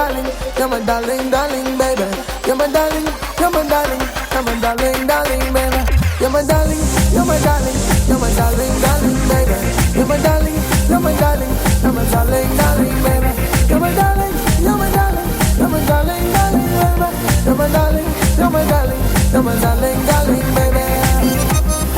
darling, you're my darling, darling, baby. You're my darling, you're my darling, you're my darling, darling, baby. You're my darling, you're my darling, you're my darling, darling, baby. You're my darling, you're my darling, you're my darling, darling, baby. You're my darling, you're my darling, you're my darling, darling, baby. You're my darling, you're my darling, you're my darling, darling, baby.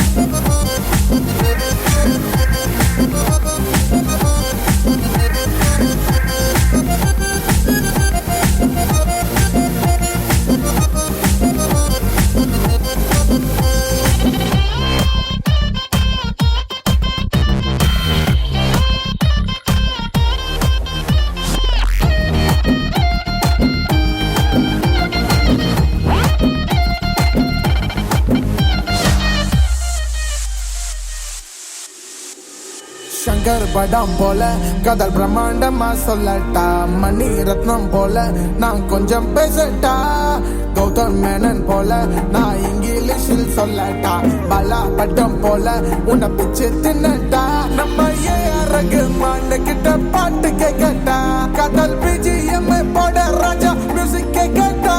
Shankar படம் போல கதல் பிரம்மாண்டமா சொல்லட்டா மணி ரத்னம் போல நான் கொஞ்சம் பேசட்டா கௌதம் மேனன் போல நான் இங்கிலீஷில் சொல்லட்டா பலா பட்டம் போல உன்னை பிச்சு தின்னட்டா நம்ம ஏறகு மாண்டு கிட்ட பாட்டு கேட்கட்டா கதல் பிஜிஎம் போட ராஜா music கேட்கட்டா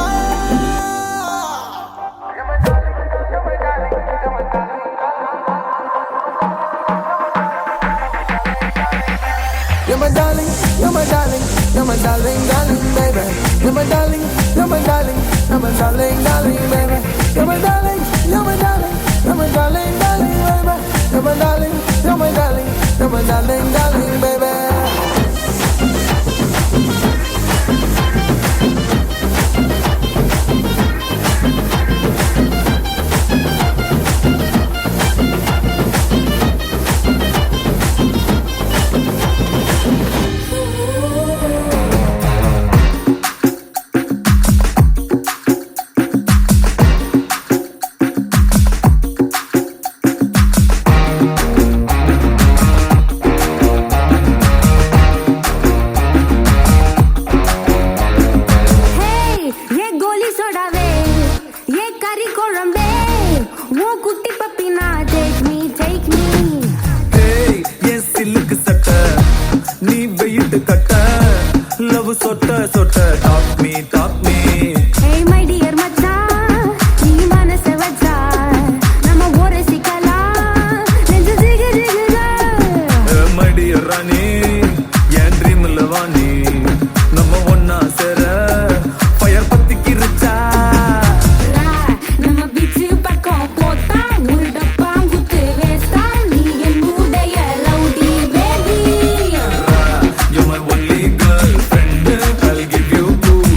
You're my darling, you're my darling, you're my darling, darling, baby. You're my darling, you're my darling, you're my darling, darling, baby. You're my darling, you're my darling, you're my darling, darling, baby. You're my darling, you're my darling, you're my darling, darling, baby. Love sota sota, talk me. Hey my dear macha, nee manase vacha, nama ore sikala, nenju jiga jiga. My dear Rani, yan dream lavani, nama onna sera, fire patti kiricha. Nama beach pakko pota, murda pangutte vesta, nee en mudaya rowdy baby. You're my only girlfriend, I'll give you two.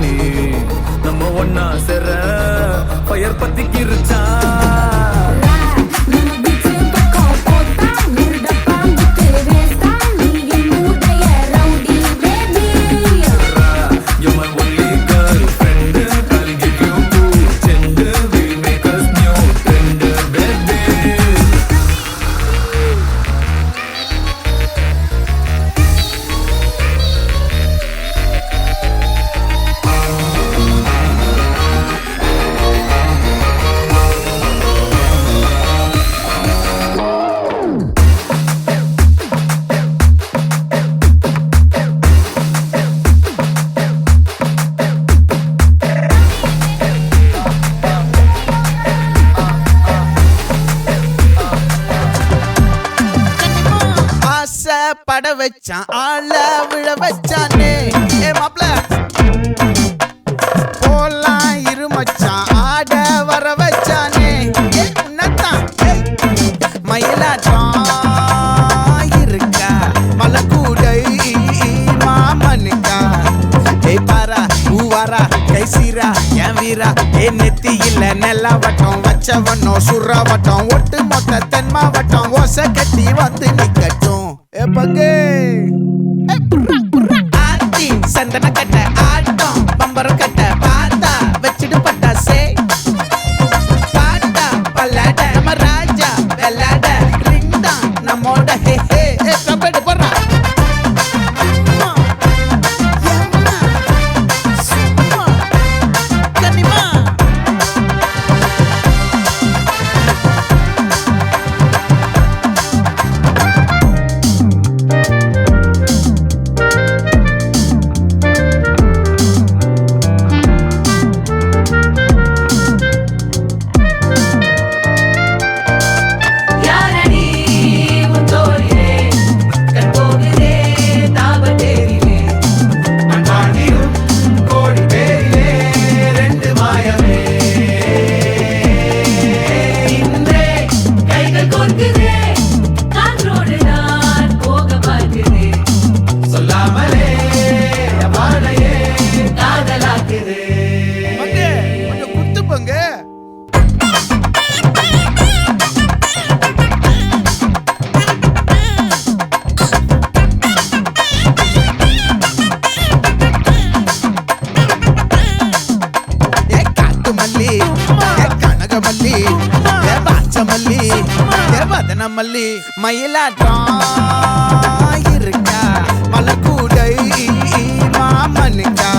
ராணி நம்ம ஒன்னா சேர fire பத்திக்கிருச்சா பட வச்சான் ஆள விழ வச்சானே ஏ மாப்ள போலாம் இருமச்சான் ஆட வர வச்சானே ஏ உன்னத்தான் மயிலாட்டம் இருக்கா மலக்கூடை மாமனுக்கா ஏய் பாரா ஊவாரா கைசீரா என் வீரா ஏ நெத்தி இல்ல நெல்லா வட்டம் வச்சவனோ சுறா வட்டம் ஒட்டு மொத்த தென் மாவட்டம் ஓசை கட்டி வந்து நிக்கட்டும் பங்கே ஆத்தி சந்தன கட்ட ஆட்டம் பம்பரம் கட்ட பாத்தா வச்சிடு பட்டாசே பாட்டா பல்லாட நம்ம ராஜா வெள்ளாட ரிங் தான் நம்மோட ஹே ஹே கம்பெடு போடுறா மல்லி மயிலாட்டம் இருக்கா மலக்கூடை மாமனுக்கா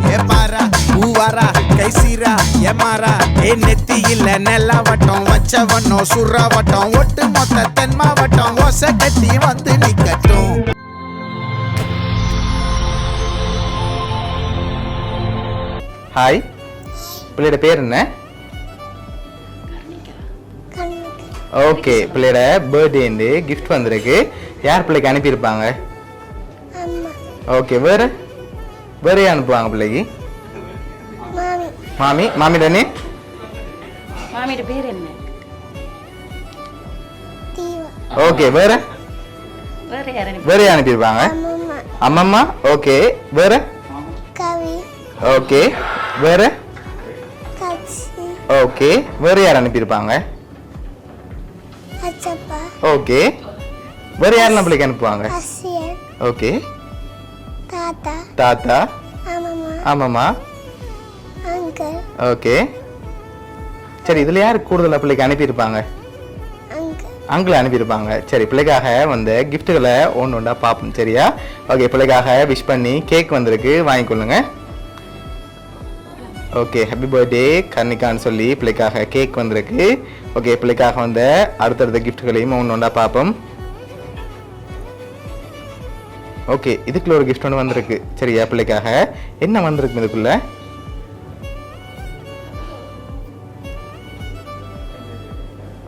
ஏ பாரா ஊவாரா கைசீரா ஏ மாறா ஏ நெத்தி இல்ல நெல்லா வட்டம் வச்சவனோ சுறா வட்டம் ஒட்டு மொத்த தென் மாவட்டம் ஓசை கட்டி வந்து நிக்கட்டும் ஹாய் பிள்ளையோட பேர் என்ன ஓகே பிள்ளையோட பர்த்டேந்து கிஃப்ட் வந்திருக்கு யார் பிள்ளைக்கு அனுப்பியிருப்பாங்க ஓகே வேற வேற அனுப்புவாங்க பிள்ளைக்கு மாமி மாமி தானே மாமியோட பேர் என்ன ஓகே வேற வேற அனுப்பியிருப்பாங்க அம்மம்மா ஓகே வேற ஓகே வேற ஓகே வேற யார் அனுப்பியிருப்பாங்க ஓகே வேற யாரெல்லாம் பிள்ளைக்கு அனுப்புவாங்க ஓகே தாத்தா ஆமாம்மா ஓகே சரி இதுல யாரு கூடுதலா பிள்ளைக்கு அனுப்பியிருப்பாங்க அங்கிள் அனுப்பியிருப்பாங்க சரி பிள்ளைக்காக வந்த கிஃப்ட்டுகளை ஒன்று ஒன்றா பார்ப்போம் சரியா ஓகே பிள்ளைக்காக விஷ் பண்ணி கேக் வந்திருக்கு வாங்கிக்கொள்ளுங்க ஓகே ஹாப்பி பர்த்டே கர்ணிகான்னு சொல்லி பிள்ளைக்காக கேக் வந்திருக்கு ஓகே பிள்ளைக்காக வந்த அடுத்தடுத்த கிஃப்ட்களையும் ஒன்று ஒன்றா பார்ப்போம் ஓகே இதுக்குள்ள ஒரு கிஃப்ட் ஒன்று வந்திருக்கு சரியா பிள்ளைக்காக என்ன வந்திருக்கு இதுக்குள்ள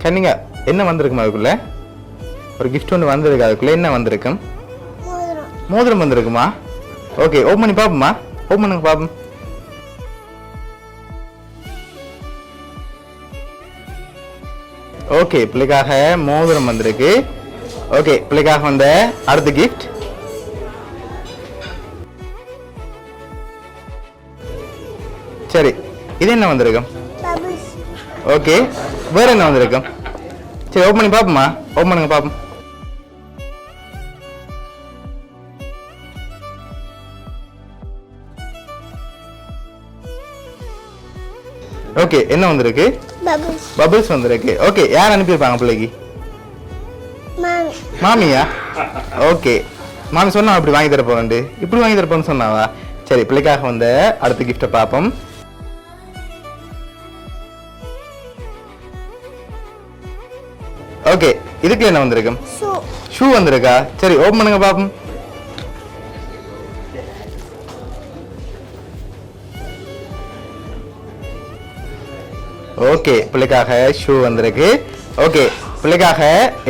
கன்னிகா என்ன வந்திருக்குமா அதுக்குள்ள ஒரு கிஃப்ட் ஒன்று வந்திருக்கு அதுக்குள்ள என்ன வந்திருக்கும் மோதிரம் வந்திருக்குமா ஓகே ஓப்பன் பண்ணி பார்ப்போமா ஓப்பன் பண்ணுங்க பார்ப்போம் ஓகே பிள்ளைக்காக மோதிரம் வந்திருக்கு ஓகே பிள்ளைக்காக வந்த அடுத்த கிஃப்ட் சரி இது என்ன வந்திருக்கும் bubbles, ஓகே வேற என்ன வந்திருக்கும் சரி ஓப்பன் பண்ணி பார்ப்போமா ஓப்பன் பண்ணுங்க பார்ப்போம் ஓகே என்ன வந்திருக்கு bubbles, பபிள்ஸ் வந்திருக்கு ஓகே யார் அனுப்பியிருப்பாங்க பிள்ளைக்கு mommy, மாமியா ஓகே மாமி சொன்னா அப்படி வாங்கி தரப்போறேன் இப்படி வாங்கி தரப்போன்னு சொன்னாவா சரி பிள்ளைக்காக வந்த அடுத்த கிஃப்ட்டை பார்ப்போம் ஓகே இதுக்கு என்ன வந்திருக்கும் shoe, ஷூ வந்திருக்கா சரி ஓப்பன் பண்ணுங்க பாப்போம் ஓகே பிள்ளைக்காக ஷூ வந்திருக்கு ஓகே பிள்ளைக்காக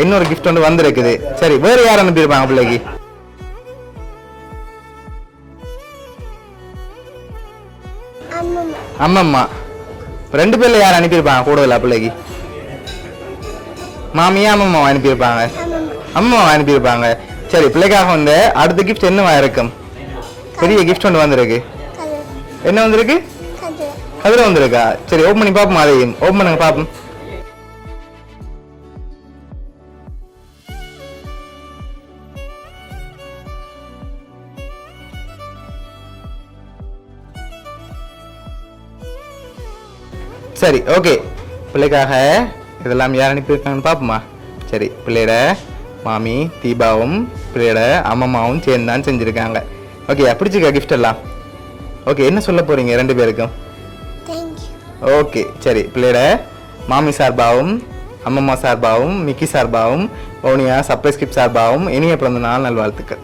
இன்னொரு gift ஒன்று வந்திருக்குது சரி வேற யார் அனுப்பியிருப்பாங்க பிள்ளைக்கு அம்மம்மா ரெண்டு பேர்ல யார் அனுப்பியிருப்பாங்க கூடுதலா பிள்ளைக்கு மாமியா அம்மம்மாவை அனுப்பியிருப்பாங்க அம்மாவை அனுப்பியிருப்பாங்க சரி பிள்ளைக்காக வந்து அடுத்த gift என்னவா இருக்கும் பெரிய gift ஒன்று வந்திருக்கு color, என்ன வந்திருக்கு color, அதுல வந்திருக்கா சரி ஓப்பன் பண்ணி பார்ப்போம் அதையும் ஓப்பன் பண்ணுங்க பார்ப்போம் சரி ஓகே பிள்ளைக்காக இதெல்லாம் யார் அனுப்பியிருக்காங்கன்னு பார்ப்போமா சரி பிள்ளையோட மாமி தீபாவும் பிள்ளையோட அம்மம்மாவும் சேர்ந்து தான் செஞ்சுருக்காங்க ஓகே பிடிச்சிருக்கா கிஃப்ட் எல்லாம் ஓகே என்ன சொல்ல போறீங்க ரெண்டு பேருக்கும் thank you. ஓகே சரி பிள்ளையோட மாமி சார்பாகவும் அம்மம்மா சார்பாகவும் மிக்கி சார்பாகவும் ஓனியா சர்ப்ரைஸ் கிஃப்ட் சார்பாகவும் இனிய பிறந்த நாள் நல்வாழ்த்துக்கள்